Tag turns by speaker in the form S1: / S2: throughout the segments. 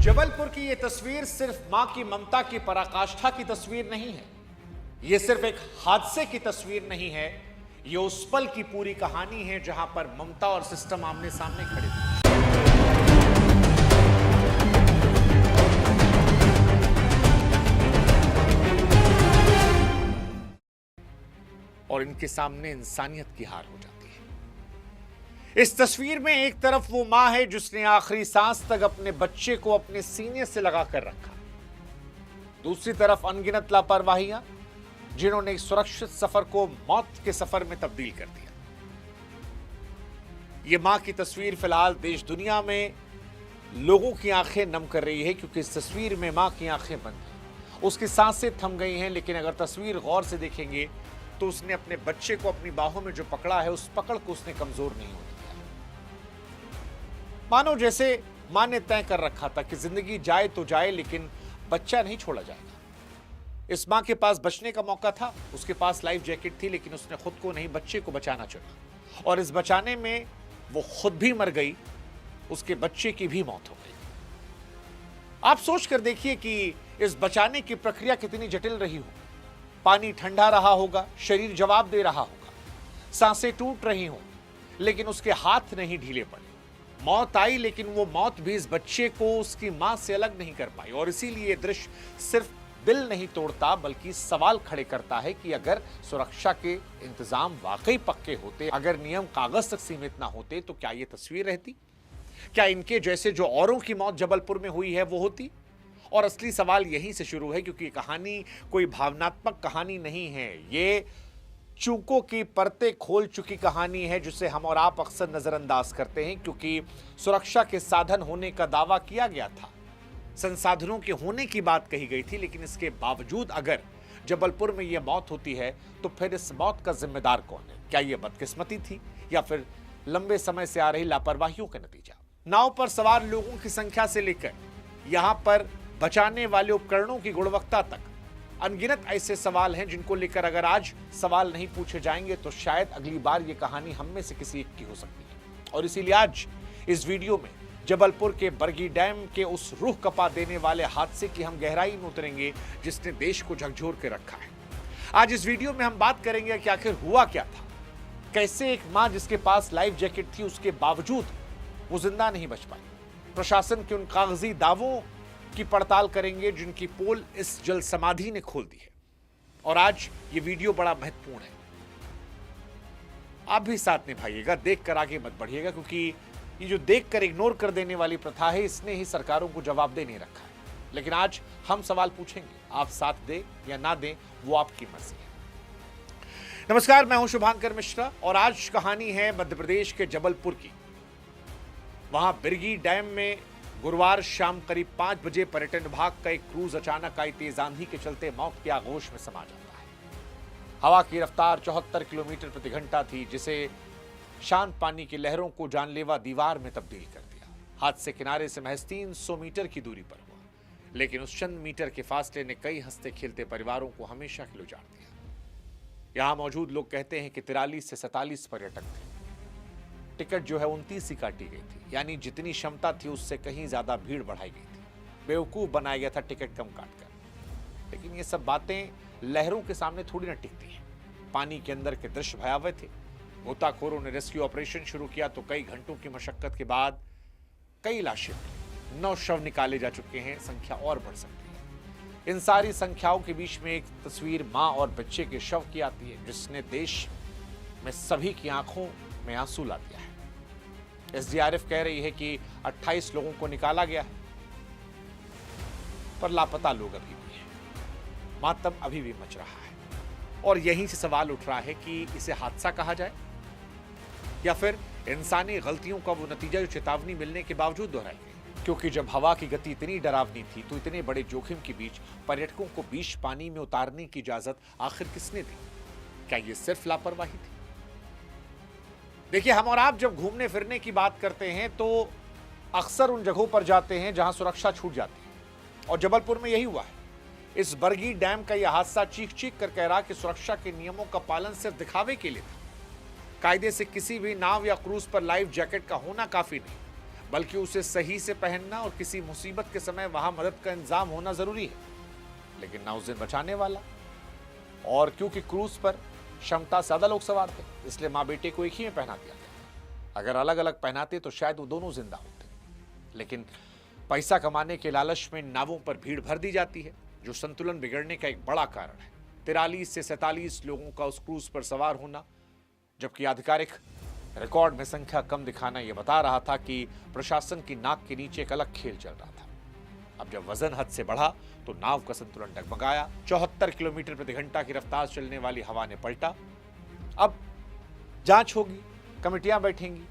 S1: जबलपुर की यह तस्वीर सिर्फ मां की ममता की पराकाष्ठा की तस्वीर नहीं है। यह सिर्फ एक हादसे की तस्वीर नहीं है। यह उस पल की पूरी कहानी है जहां पर ममता और सिस्टम आमने सामने खड़े थे। और इनके सामने इंसानियत की हार हो जाती है। इस तस्वीर में एक तरफ वो मां है जिसने आखिरी सांस तक अपने बच्चे को अपने सीने से लगाकर रखा, दूसरी तरफ अनगिनत लापरवाहियां जिन्होंने एक सुरक्षित सफर को मौत के सफर में तब्दील कर दिया। ये मां की तस्वीर फिलहाल देश दुनिया में लोगों की आंखें नम कर रही है, क्योंकि इस तस्वीर में मां की आंखें बंद हैं, उसकी सांसें थम गई हैं। लेकिन अगर तस्वीर गौर से देखेंगे तो उसने अपने बच्चे को अपनी बाहों में जो पकड़ा है, उस पकड़ को उसने कमजोर नहीं होने दिया। मानो जैसे मां ने तय कर रखा था कि जिंदगी जाए तो जाए, लेकिन बच्चा नहीं छोड़ा जाएगा। इस मां के पास बचने का मौका था, उसके पास लाइफ जैकेट थी, लेकिन उसने खुद को नहीं, बच्चे को बचाना चुना। और इस बचाने में वो खुद भी मर गई, उसके बच्चे की भी मौत हो गई। आप सोच कर देखिए कि इस बचाने की प्रक्रिया कितनी जटिल रही हो। पानी ठंडा रहा होगा, शरीर जवाब दे रहा होगा, सांसें टूट रही हों, लेकिन उसके हाथ नहीं ढीले पड़े। मौत आई, लेकिन वो मौत भी इस बच्चे को उसकी मां से अलग नहीं कर पाई। और इसीलिए ये दृश्य सिर्फ दिल नहीं तोड़ता, बल्कि सवाल खड़े करता है कि अगर सुरक्षा के इंतजाम वाकई पक्के होते, अगर नियम कागज तक सीमित ना होते, तो क्या ये तस्वीर रहती? क्या इनके जैसे जो औरों की मौत जबलपुर में हुई है वो होती? और असली सवाल यहीं से शुरू है, क्योंकि कहानी कोई भावनात्मक कहानी नहीं है। ये चूकों की परतें खोल चुकी कहानी है, जिसे हम और आप अक्सर नजरअंदाज करते हैं, क्योंकि सुरक्षा के साधन होने का दावा किया गया था, संसाधनों के होने की बात कही गई थी, लेकिन इसके बावजूद अगर जबलपुर में यह मौत होती है तो फिर इस मौत का जिम्मेदार कौन है? क्या यह बदकिस्मती थी या फिर लंबे समय से आ रही लापरवाहियों का नतीजा? नाव पर सवार लोगों की संख्या से लेकर यहां पर बचाने वाले उपकरणों की गुणवत्ता तक अनगिनत ऐसे सवाल हैं जिनको लेकर अगर आज सवाल नहीं पूछे जाएंगे तो शायद अगली बार ये कहानी हम में से किसी एक की हो सकती है। और इसीलिए आज इस वीडियो में जबलपुर के बरगी डैम के उस रूह कपा देने वाले हादसे की हम गहराई में उतरेंगे जिसने देश को झकझोर के रखा है। आज इस वीडियो में हम बात करेंगे कि आखिर हुआ क्या था, कैसे एक मां जिसके पास लाइफ जैकेट थी उसके बावजूद वो जिंदा नहीं बच पाई। प्रशासन के उन कागजी दावों की पड़ताल करेंगे जिनकी पोल इस जल समाधि ने खोल दी है। और आज ये वीडियो बड़ा महत्वपूर्ण है, आप भी साथ निभाइएगा, देखकर आगे मत बढ़िएगा, क्योंकि ये जो देखकर इग्नोर कर देने वाली प्रथा है, इसने ही सरकारों को जवाबदेह नहीं रखा है। लेकिन आज हम सवाल पूछेंगे, आप साथ दें या ना दें वो आपकी मर्जी है। नमस्कार, मैं हूं शुभांकर मिश्रा और आज कहानी है मध्य प्रदेश के जबलपुर की। वहां बिरगी डैम में गुरुवार शाम करीब 5 बजे पर्यटन विभाग का एक क्रूज अचानक आई तेज आंधी के चलते मौत के आगोश में समा जाता है। हवा की रफ्तार 74 किलोमीटर प्रति घंटा थी, जिसे शांत पानी की लहरों को जानलेवा दीवार में तब्दील कर दिया। हादसे किनारे से महज 300 मीटर की दूरी पर हुआ, लेकिन उस चंद मीटर के फासले ने कई हंसते खेलते परिवारों को हमेशा के लिए उजाड़ दिया। यहां मौजूद लोग कहते हैं कि 43 से 47 पर्यटक थे। टिकट जो है 29 ही काटी गई थी, यानी जितनी क्षमता थी उससे कहीं ज्यादा भीड़ बढ़ाई गई थी। बेवकूफ बनाया गया था टिकट कम काटकर। लेकिन ये सब बातें लहरों के सामने थोड़ी ना टिकती हैं। पानी के अंदर के दृश्य भयावह थे। गोताखोरों ने रेस्क्यू ऑपरेशन शुरू किया तो कई घंटों की मशक्कत के बाद कई लाशें, 9 शव निकाले जा चुके हैं। संख्या और बढ़ सकती है। इन सारी संख्याओं के बीच में एक तस्वीर मां और बच्चे के शव की आती है, जिसने देश में सभी की आंखों में आंसू ला दिया है। एसडीआरएफ कह रही है कि 28 लोगों को निकाला गया है, पर लापता लोग अभी भी हैं। मातम अभी भी मच रहा है। और यहीं से सवाल उठ रहा है कि इसे हादसा कहा जाए या फिर इंसानी गलतियों का वो नतीजा जो चेतावनी मिलने के बावजूद दोहराई गई। क्योंकि जब हवा की गति इतनी डरावनी थी तो इतने बड़े जोखिम के बीच पर्यटकों को बीच पानी में उतारने की इजाजत आखिर किसने दी? क्या ये सिर्फ लापरवाही थी? देखिए, हम और आप जब घूमने फिरने की बात करते हैं तो अक्सर उन जगहों पर जाते हैं जहां सुरक्षा छूट जाती है, और जबलपुर में यही हुआ है। इस बरगी डैम का यह हादसा चीख चीख कर कह रहा कि सुरक्षा के नियमों का पालन सिर्फ दिखावे के लिए था। कायदे से किसी भी नाव या क्रूज पर लाइफ जैकेट का होना काफी नहीं, बल्कि उसे सही से पहनना और किसी मुसीबत के समय वहां मदद का इंतजाम होना जरूरी है। लेकिन ना उस दिन बचाने वाला, और क्योंकि क्रूज पर क्षमता से ज्यादा लोग सवार थे, इसलिए माँ बेटे को एक ही में पहना दिया गया। अगर अलग अलग पहनाते तो शायद वो दोनों जिंदा होते। लेकिन पैसा कमाने के लालच में नावों पर भीड़ भर दी जाती है, जो संतुलन बिगड़ने का एक बड़ा कारण है। 43 से 47 लोगों का उस क्रूज पर सवार होना, जबकि आधिकारिक रिकॉर्ड में संख्या कम दिखाना यह बता रहा था कि प्रशासन की नाक के नीचे एक अलग खेल चल रहा था। अब जब वजन हद से बढ़ा तो नाव का संतुलन डगमगाया। 74 किलोमीटर प्रति घंटा की रफ्तार चलने वाली हवा ने पलटा। अब जांच होगी, कमेटियां बैठेंगी,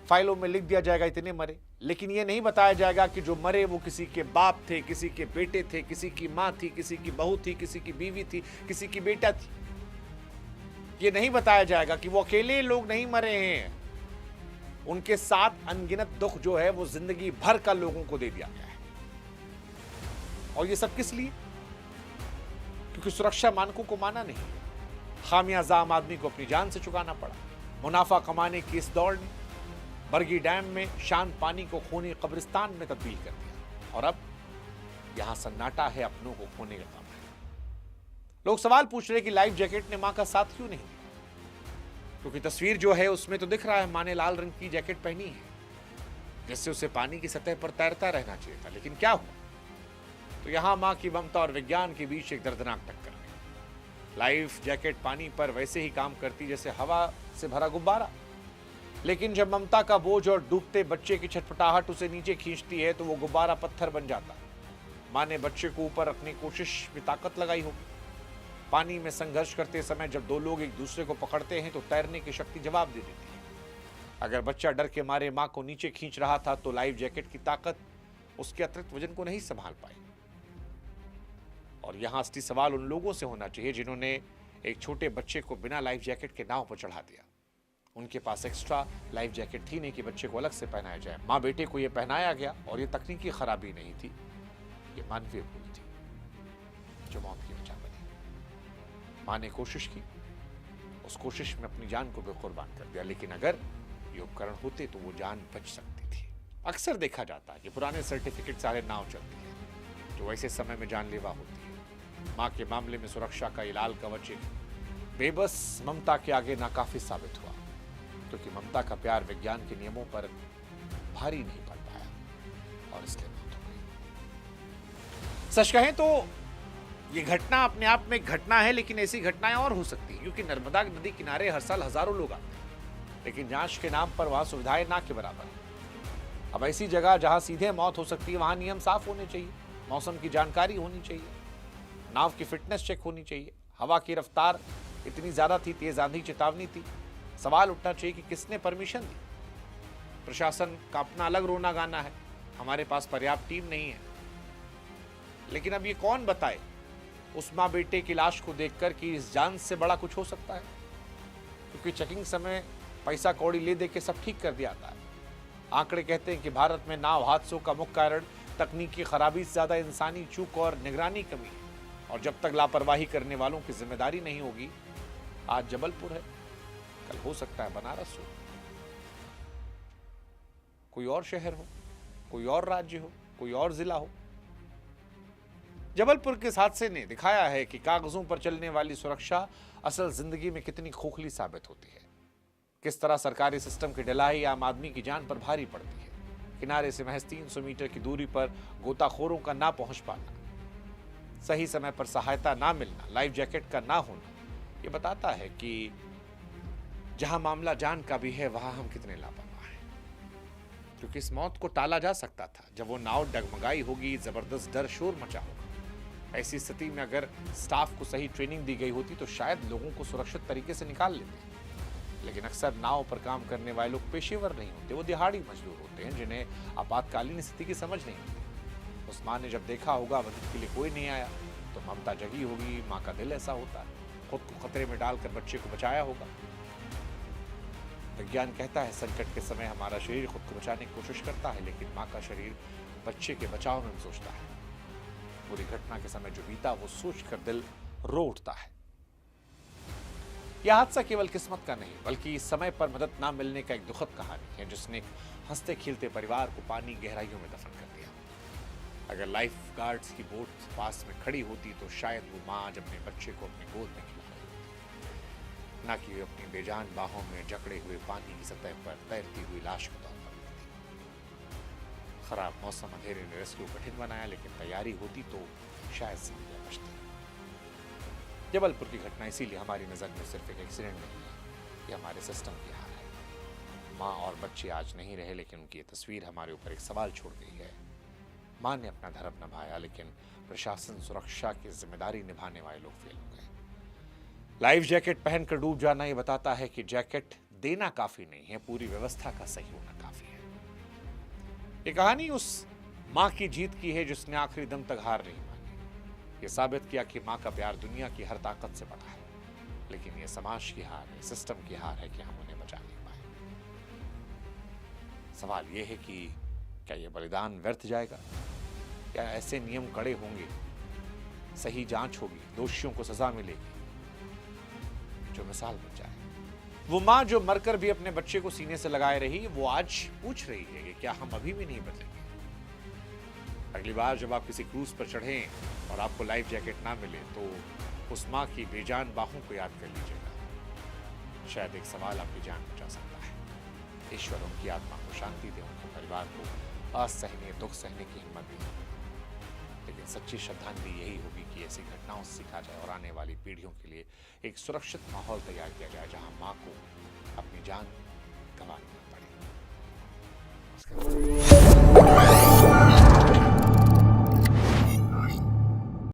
S1: फाइलों में लिख दिया जाएगा इतने मरे, लेकिन यह नहीं बताया जाएगा कि जो मरे वो किसी के बाप थे, किसी के बेटे थे, किसी की मां थी, किसी की बहू थी, किसी की बीवी थी, किसी की बेटा थी। ये नहीं बताया जाएगा कि वो अकेले लोग नहीं मरे हैं, उनके साथ अनगिनत दुख जो है वो जिंदगी भर का लोगों को दे दिया गया है। और ये सब किस लिए? क्योंकि सुरक्षा मानकों को माना नहीं। खामियाजा आम आदमी को अपनी जान से चुकाना पड़ा। मुनाफा कमाने की इस दौड़ ने बरगी डैम में शांत पानी को खूनी कब्रिस्तान में तब्दील कर दिया, और अब यहां सन्नाटा है, अपनों को खोने का काम है। लोग सवाल पूछ रहे कि लाइफ जैकेट ने मां का साथ क्यों नहीं दिया? क्योंकि तस्वीर जो है उसमें तो दिख रहा है मां ने लाल रंग की जैकेट पहनी है, जिससे उसे पानी की सतह पर तैरता रहना चाहिए था। लेकिन क्या हुआ? तो यहां मां की ममता और विज्ञान के बीच एक दर्दनाक टक्कर है। लाइफ जैकेट पानी पर वैसे ही काम करती जैसे हवा से भरा गुब्बारा, लेकिन जब ममता का बोझ और डूबते बच्चे की छटपटाहट उसे नीचे खींचती है तो वो गुब्बारा पत्थर बन जाता है। मां ने बच्चे को ऊपर रखने की कोशिश में ताकत लगाई होगी। पानी में संघर्ष करते समय जब दो लोग एक दूसरे को पकड़ते हैं तो तैरने की शक्ति जवाब दे देती है। अगर बच्चा डर के मारे मां को नीचे खींच रहा था तो लाइफ जैकेट की ताकत उसके अतिरिक्त वजन को नहीं संभाल पाई। और यहां असली सवाल उन लोगों से होना चाहिए जिन्होंने एक छोटे बच्चे को बिना लाइफ जैकेट के नाव पर चढ़ा दिया। उनके पास एक्स्ट्रा लाइफ जैकेट थी नहीं कि बच्चे को अलग से पहनाया जाए। मां बेटे को यह पहनाया गया, और यह तकनीकी खराबी नहीं थी, यह मानवीय भूल थी जो मौत की वजह बनी। मां ने कोशिश की, उस कोशिश में अपनी जान को भी कुर्बान कर दिया, लेकिन अगर ये उपकरण होते तो वो जान बच सकती थी। अक्सर देखा जाता है कि पुराने सर्टिफिकेट सारे नाव चलती है, जो ऐसे समय में जानलेवा होती है। मां के मामले में सुरक्षा का लाल कवच एक बेबस ममता के आगे नाकाफी साबित हुआ, क्योंकि ममता का प्यार विज्ञान के नियमों पर भारी नहीं पड़ पाया और इसलिए मौत हो गई। सच कहें तो ये घटना अपने आप में एक घटना है, लेकिन ऐसी घटनाएं और हो सकती है, क्योंकि नर्मदा नदी किनारे हर साल हजारों लोग आते हैं, लेकिन जांच के नाम पर वहां सुविधाएं ना के बराबर है। अब ऐसी जगह जहां सीधे मौत हो सकती है वहां नियम साफ होने चाहिए, मौसम की जानकारी होनी चाहिए, नाव की फिटनेस चेक होनी चाहिए। हवा की रफ्तार इतनी ज्यादा थी, तेज आंधी चेतावनी थी। सवाल उठना चाहिए कि किसने परमिशन दी। प्रशासन का अपना अलग रोना गाना है, हमारे पास पर्याप्त टीम नहीं है। लेकिन अब ये कौन बताए उस मां बेटे की लाश को देखकर कि इस जान से बड़ा कुछ हो सकता है? क्योंकि चेकिंग समय पैसा कौड़ी ले दे के सब ठीक कर दिया जाता है। आंकड़े कहते हैं कि भारत में नाव हादसों का मुख्य कारण तकनीकी खराबी से ज्यादा इंसानी चूक और निगरानी कमी है। और जब तक लापरवाही करने वालों की जिम्मेदारी नहीं होगी, आज जबलपुर है, कल हो सकता है बनारस हो, कोई और शहर हो, कोई और राज्य हो, कोई और जिला हो। जबलपुर के इस हादसे ने दिखाया है कि कागजों पर चलने वाली सुरक्षा असल जिंदगी में कितनी खोखली साबित होती है। किस तरह सरकारी सिस्टम की ढिलाई आम आदमी की जान पर भारी पड़ती है। किनारे से महज 300 मीटर की दूरी पर गोताखोरों का ना पहुंच पाना, सही समय पर सहायता ना मिलना, लाइफ जैकेट का ना होना, यह बताता है कि जहां मामला जान का भी है वहां हम कितने लापरवाह हैं। क्योंकि इस मौत को टाला जा सकता था। जब वो नाव डगमगाई होगी, जबरदस्त डर शोर मचा होगा। ऐसी स्थिति में अगर स्टाफ को सही ट्रेनिंग दी गई होती तो शायद लोगों को सुरक्षित तरीके से निकाल लेते। लेकिन अक्सर नाव पर काम करने वाले लोग पेशेवर नहीं होते, वो दिहाड़ी मजदूर होते हैं जिन्हें आपातकालीन स्थिति की समझ नहीं होती। उस मां ने जब देखा होगा मदद के लिए कोई नहीं आया तो ममता जगी होगी। मां का दिल ऐसा होता है, खुद को खतरे में डालकर बच्चे को बचाया होगा। विज्ञान कहता है संकट के समय हमारा शरीर खुद को बचाने की कोशिश करता है, लेकिन मां का शरीर बच्चे के बचाव में सोचता है। पूरी घटना के समय जो बीता वो सोचकर दिल रो उठता है। यह हादसा केवल किस्मत का नहीं बल्कि समय पर मदद ना मिलने का एक दुखद कहानी है, जिसने हंसते खिलते परिवार को पानी गहराइयों में दफन कर दिया। अगर लाइफ गार्ड्स की बोट पास में खड़ी होती तो शायद वो माँ आज अपने बच्चे को अपनी गोद में खिला रही होती, ना कि वे अपनी बेजान बाहों में जकड़े हुए पानी की सतह पर तैरती हुई लाश को तौर पर मिलती। खराब मौसम अंधेरे ने रेस्क्यू कठिन बनाया, लेकिन तैयारी होती तो शायद जिंदगी बचती। जबलपुर की घटना इसीलिए हमारी नज़र में सिर्फ एक एक्सीडेंट नहीं है, ये हमारे सिस्टम की हार है। माँ और बच्चे आज नहीं रहे, लेकिन उनकी ये तस्वीर हमारे ऊपर एक सवाल छोड़ गई है। माँ ने अपना धर्म निभाया, लेकिन प्रशासन सुरक्षा की जिम्मेदारी निभाने वाले लोग फेल हो गए। लाइफ जैकेट पहनकर डूब जाना ये बताता है कि जैकेट देना काफी नहीं है, पूरी व्यवस्था का सही होना काफी है। ये कहानी उस माँ की जीत की है जिसने आखिरी दम तक हार नहीं मानी। ये साबित किया कि माँ का प्यार दुनिया की हर ताकत से बड़ा है, लेकिन ये समाज की हार है, सिस्टम की हार है कि हम उन्हें बचा नहीं पाए। सवाल ये है कि क्या ये बलिदान व्यर्थ जाएगा? क्या ऐसे नियम कड़े होंगे, सही जांच होगी, दोषियों को सजा मिलेगी जो मिसाल बन जाए? वो माँ जो मरकर भी अपने बच्चे को सीने से लगाए रही, वो आज पूछ रही है कि क्या हम अभी भी नहीं बदलेंगे? अगली बार जब आप किसी क्रूज पर चढ़ें और आपको लाइफ जैकेट ना मिले तो उस माँ की बेजान बाहों को याद कर लीजिएगा। शायद एक सवाल आपकी जान बचा सकता है। ईश्वर उनकी आत्मा को शांति दे, उनके परिवार को असहनीय दुख सहने की हिम्मत दे। लेकिन सच्ची श्रद्धांजलि यही होगी कि ऐसी घटनाओं से सीखा जाए और आने वाली पीढ़ियों के लिए एक सुरक्षित माहौल तैयार किया जाए, जहां माँ को अपनी जान गंवानी न पड़े।